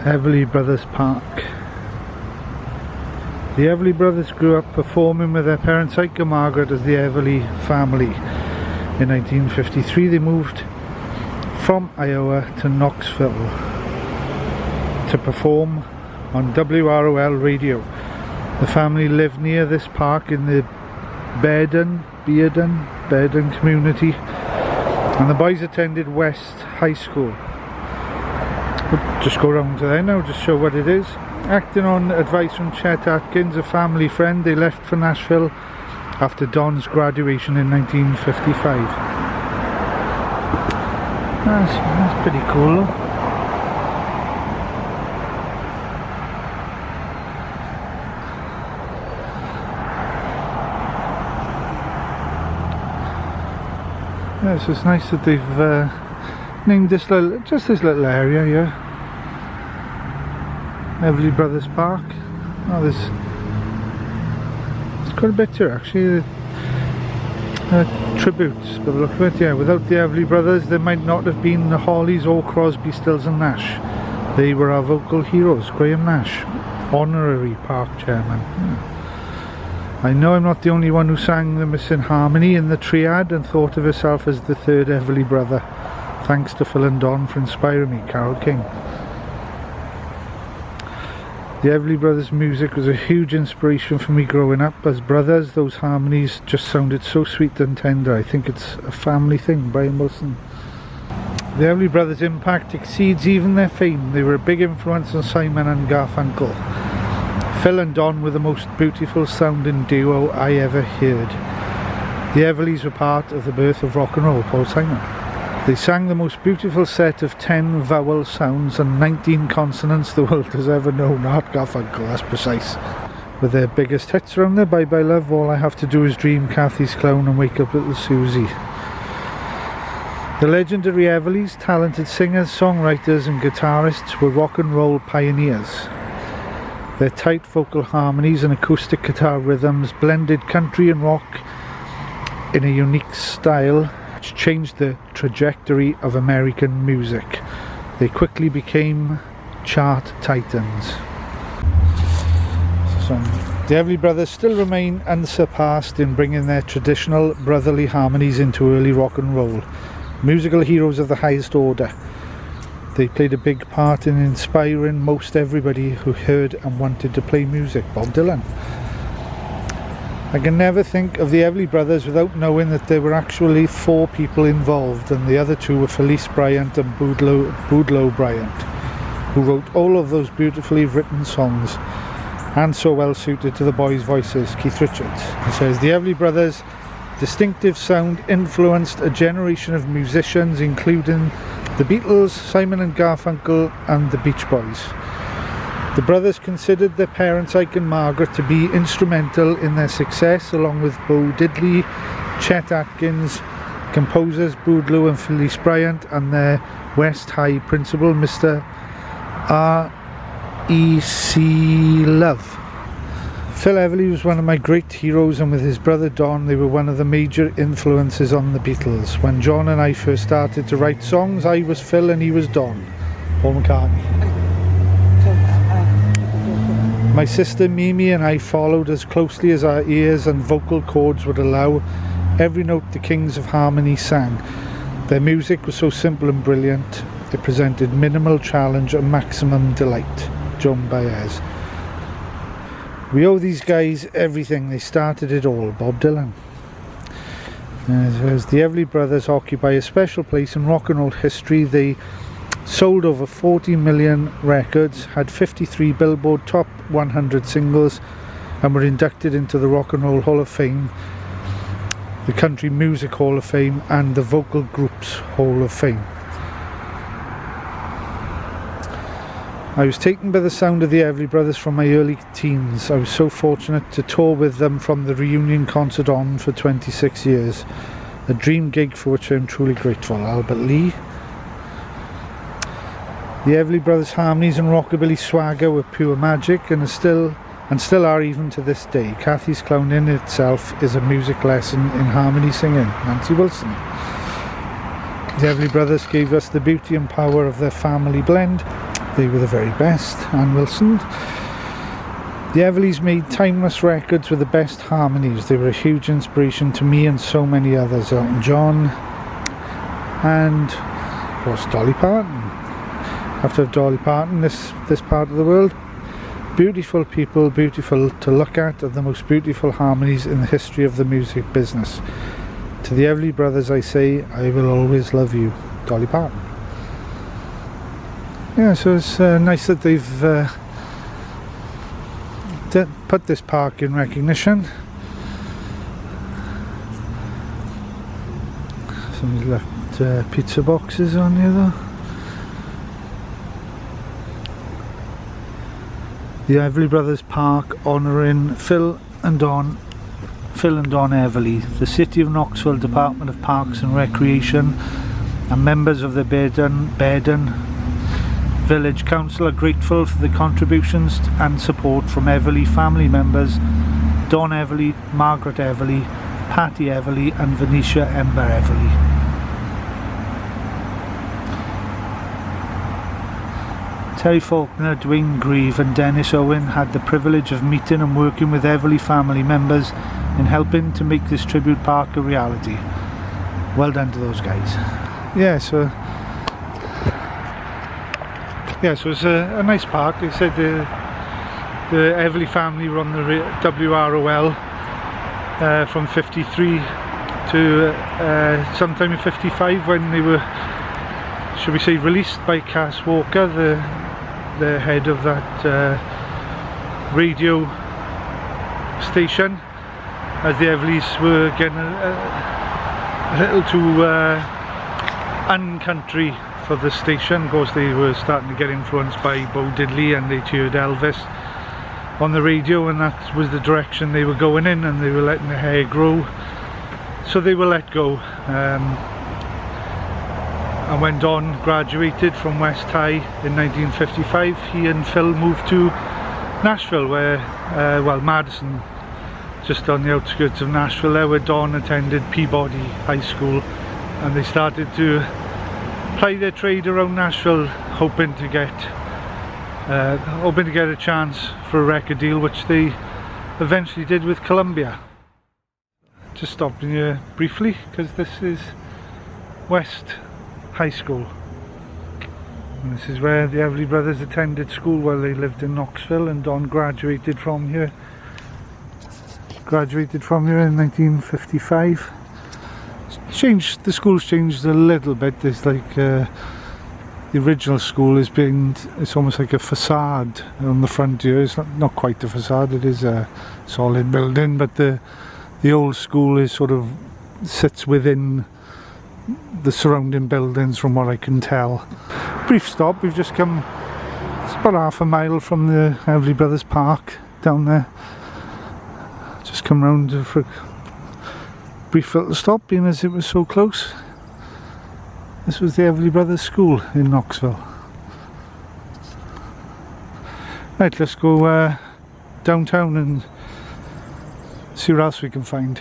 Everly Brothers Park. The Everly Brothers grew up performing with their parents Ike and Margaret as the Everly family. In 1953 they moved from Iowa to Knoxville to perform on WROL radio. The family lived near this park in the Bearden community, and the boys attended West High School. We'll just go round to there now, just show what it is. Acting on advice from Chet Atkins, a family friend, they left for Nashville after Don's graduation in 1955. That's pretty cool though. Yes, it's nice that they've named this little area here Everly Brothers Park. Oh, there's quite a bit here actually. Tributes, but look at it, yeah. Without the Everly Brothers there might not have been the Hollies or Crosby, Stills and Nash. They were our vocal heroes. Graham Nash, honorary park chairman. I know I'm not the only one who sang the Missing Harmony in the triad and thought of herself as the third Everly brother. Thanks to Phil and Don for inspiring me. Carole King. The Everly Brothers' music was a huge inspiration for me growing up. As brothers, those harmonies just sounded so sweet and tender. I think it's a family thing. Brian Wilson. The Everly Brothers' impact exceeds even their fame. They were a big influence on Simon and Garfunkel. Phil and Don were the most beautiful sounding duo I ever heard. The Everlys were part of the birth of rock and roll. Paul Simon. They sang the most beautiful set of 10 vowel sounds and 19 consonants the world has ever known. Art Garfunkel, that's precise. With their biggest hits around there, Bye Bye Love, All I Have to Do Is Dream, Kathy's Clown and Wake Up Little Susie. The legendary Everlys, talented singers, songwriters and guitarists, were rock and roll pioneers. Their tight vocal harmonies and acoustic guitar rhythms blended country and rock in a unique style which changed the trajectory of American music. They quickly became chart titans. The Everly Brothers still remain unsurpassed in bringing their traditional brotherly harmonies into early rock and roll. Musical heroes of the highest order. They played a big part in inspiring most everybody who heard and wanted to play music. Bob Dylan. I can never think of the Everly Brothers without knowing that there were actually 4 people involved, and the other 2 were Felice Bryant and Boudleaux Bryant, who wrote all of those beautifully written songs and so well suited to the boys' voices. Keith Richards. He says the Everly Brothers' distinctive sound influenced a generation of musicians including the Beatles, Simon and Garfunkel and the Beach Boys. The brothers considered their parents Ike and Margaret to be instrumental in their success, along with Bo Diddley, Chet Atkins, composers Boudleaux and Felice Bryant, and their West High principal Mr. R.E.C. Love. Phil Everly was one of my great heroes, and with his brother Don they were one of the major influences on the Beatles. When John and I first started to write songs, I was Phil and he was Don. Paul McCartney. My sister Mimi and I followed as closely as our ears and vocal cords would allow every note the Kings of Harmony sang. Their music was so simple and brilliant, it presented minimal challenge and maximum delight. Joan Baez. We owe these guys everything, they started it all. Bob Dylan. As the Everly Brothers occupy a special place in rock and roll history. They sold over 40 million records, had 53 Billboard Top 100 singles, and were inducted into the Rock and Roll Hall of Fame, the Country Music Hall of Fame, and the Vocal Groups Hall of Fame. I was taken by the sound of the Everly Brothers from my early teens. I was so fortunate to tour with them from the reunion concert on for 26 years. A dream gig for which I am truly grateful. Albert Lee. The Everly Brothers' harmonies and rockabilly swagger were pure magic and still are even to this day. Kathy's Clown in itself is a music lesson in harmony singing. Nancy Wilson. The Everly Brothers gave us the beauty and power of their family blend. They were the very best. Ann Wilson. The Everleys made timeless records with the best harmonies. They were a huge inspiration to me and so many others. Elton John and, of course, Dolly Parton. After Dolly Parton, this part of the world. Beautiful people, beautiful to look at, and the most beautiful harmonies in the history of the music business. To the Everly Brothers I say, I will always love you. Dolly Parton. Yeah, so it's nice that they've put this park in recognition. Somebody's left pizza boxes on here though. The Everly Brothers Park honouring Phil and Don Everly. The City of Knoxville Department of Parks and Recreation and members of the Baden Village Council are grateful for the contributions and support from Everly family members Don Everly, Margaret Everly, Patty Everly and Venetia Ember Everly. Terry Faulkner, Dwayne Grieve and Dennis Owen had the privilege of meeting and working with Everly family members in helping to make this tribute park a reality. Well done to those guys. Yeah, so it's a nice park. They said the Everly family were on the WROL from 53 to sometime in 55 when they were, should we say, released by Cass Walker, the head of that radio station, as the Everleys were getting a little too uncountry for the station. Of course, they were starting to get influenced by Bo Diddley and they cheered Elvis on the radio, and that was the direction they were going in, and they were letting the hair grow, so they were let go. And when Don graduated from West High in 1955, he and Phil moved to Nashville, where, well, Madison, just on the outskirts of Nashville there, where Don attended Peabody High School, and they started to ply their trade around Nashville, hoping to get a chance for a record deal, which they eventually did with Columbia. Just stopping here briefly because this is West High School, and this is where the Everly Brothers attended school while they lived in Knoxville, and Don graduated from here in 1955. The school's changed a little bit. There's like the original school it's almost like a facade on the front here. It's not quite a facade, it is a solid building, but the old school is sort of sits within the surrounding buildings from what I can tell. Brief stop, we've just come, it's about half a mile from the Everly Brothers Park down there. Just come round for a brief little stop, being as it was so close. This was the Everly Brothers School in Knoxville. Right, let's go downtown and see what else we can find.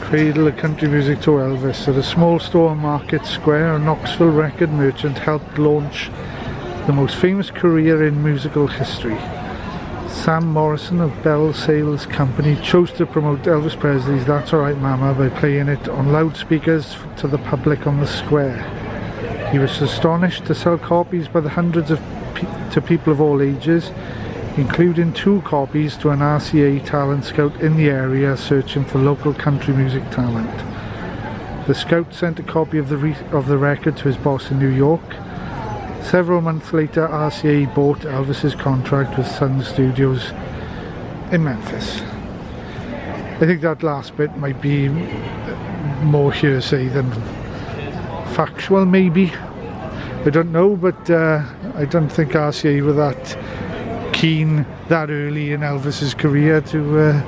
Cradle of country music to Elvis. At a small store on Market Square, a Knoxville record merchant helped launch the most famous career in musical history. Sam Morrison of Bell Sales Company chose to promote Elvis Presley's That's Alright Mama by playing it on loudspeakers to the public on the square. He was astonished to sell copies by the hundreds to people of all ages, including 2 copies to an RCA talent scout in the area searching for local country music talent. The scout sent a copy of the record to his boss in New York. Several months later, RCA bought Elvis's contract with Sun Studios in Memphis. I think that last bit might be more hearsay than factual, maybe. I don't know, but I don't think RCA were that keen that early in Elvis's career to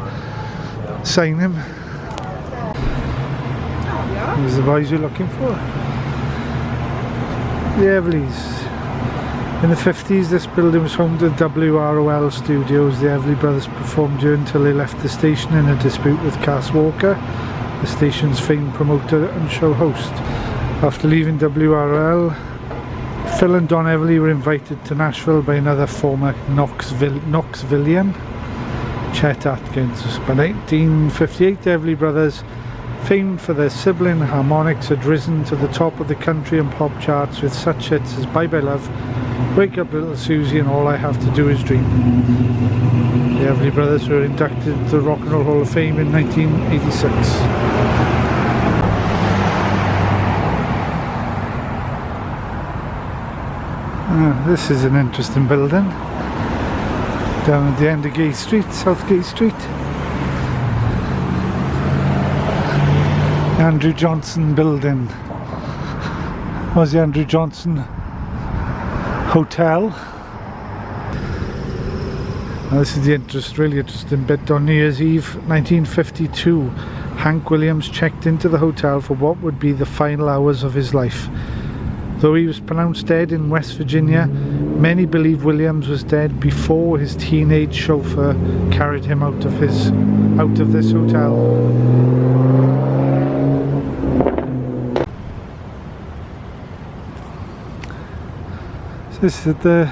sign him. Here's the boys you're looking for. The Everleys. In the 50s, this building was home to WROL Studios. The Everly brothers performed here until they left the station in a dispute with Cass Walker, the station's famed promoter and show host. After leaving WROL, Phil and Don Everly were invited to Nashville by another former Knoxvillian, Chet Atkins. By 1958, the Everly brothers, famed for their sibling harmonics, had risen to the top of the country and pop charts with such hits as Bye Bye Love, Wake Up Little Susie and All I Have to Do Is Dream. The Everly brothers were inducted to the Rock and Roll Hall of Fame in 1986. This is an interesting building down at the end of Gay Street, South Gay Street. Andrew Johnson building. Was the Andrew Johnson Hotel. Now this is the really interesting bit. On New Year's Eve 1952, Hank Williams checked into the hotel for what would be the final hours of his life. Though he was pronounced dead in West Virginia, many believe Williams was dead before his teenage chauffeur carried him out of this hotel. So this is at the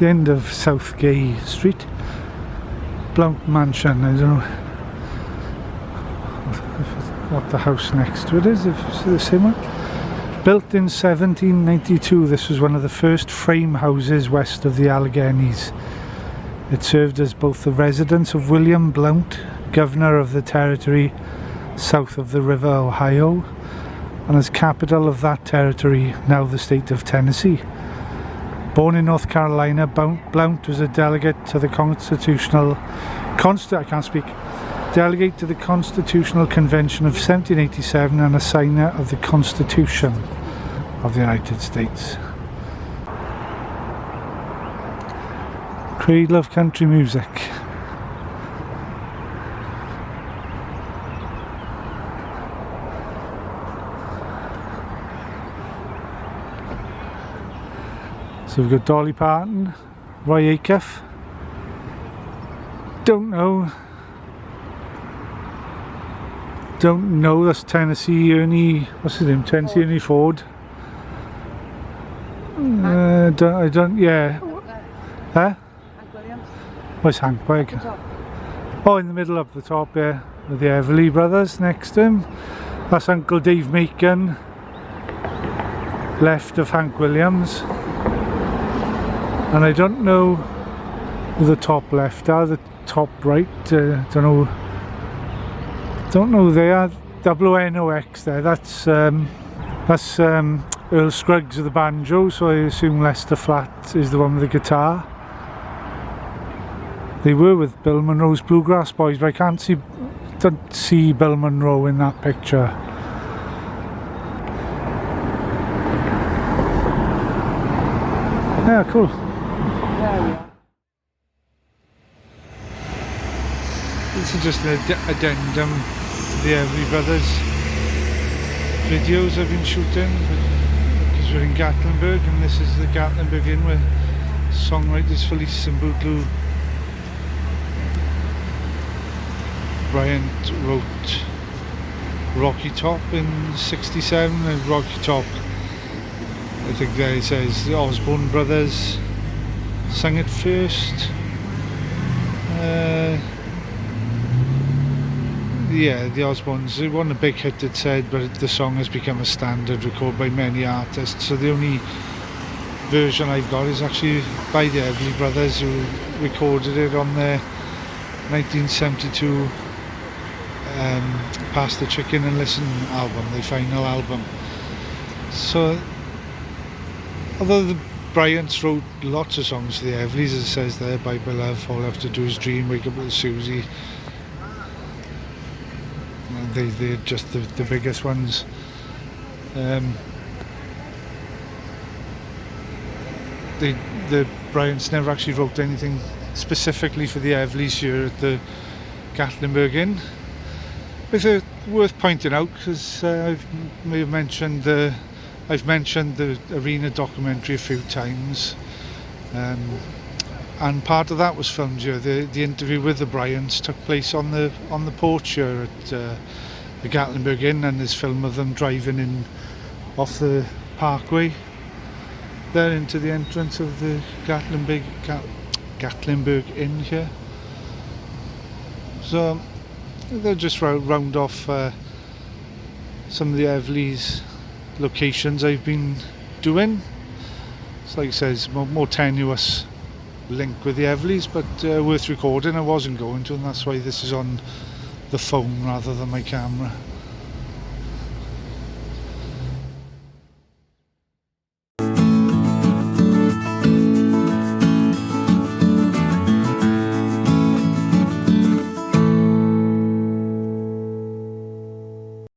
end of South Gay Street. Blount Mansion. I don't know what the house next to it is, if it's the same one. Built in 1792, this was one of the first frame houses west of the Alleghenies. It served as both the residence of William Blount, governor of the territory south of the River Ohio, and as capital of that territory, now the state of Tennessee. Born in North Carolina, Blount was a delegate to the Constitutional Convention of 1787 and a signer of the Constitution of the United States. Cradle of country music. So we've got Dolly Parton, Roy Acuff. Don't know, that's Tennessee Ernie, what's his name, Tennessee Ernie Ford. I don't, yeah. Huh? Hank Williams. Where's Hank Wig? Oh, in the middle up the top, yeah, with the Everly brothers next to him. That's Uncle Dave Macon, left of Hank Williams. And I don't know who the top left are, the top right, don't know who they are. WNOX there, that's Earl Scruggs of the banjo, so I assume Lester Flatt is the one with the guitar. They were with Bill Monroe's Bluegrass Boys, but I don't see Bill Monroe in that picture. Yeah, cool. This is just an addendum to the Everly Brothers videos I've been shooting, because we're in Gatlinburg, and this is the Gatlinburg Inn where songwriters Felice and Bootloo Bryant wrote Rocky Top in '67, and Rocky Top, I think there it says the Osborne Brothers sang it first. Yeah, the Osbournes, it wasn't a big hit, it said, but the song has become a standard recorded by many artists. So the only version I've got is actually by the Everly Brothers, who recorded it on their 1972 Pass the Chicken and Listen album, their final album. So, although the Bryants wrote lots of songs for the Everlys, as it says there, By Love, All I Have to Do Is Dream, Wake Up with Susie, they're just the biggest ones. The Bryants never actually wrote anything specifically for the Everlys here at the Gatlinburg Inn. It's worth pointing out, because I've mentioned the Arena documentary a few times, and part of that was filmed here. The interview with the Bryants took place on the porch here at the Gatlinburg Inn, and there's film of them driving in off the parkway there into the entrance of the Gatlinburg Inn here. So they'll just round off some of the Everly's locations I've been doing. It's like it says, more tenuous link with the Everlys, but worth recording. I wasn't going to, and that's why this is on the phone rather than my camera.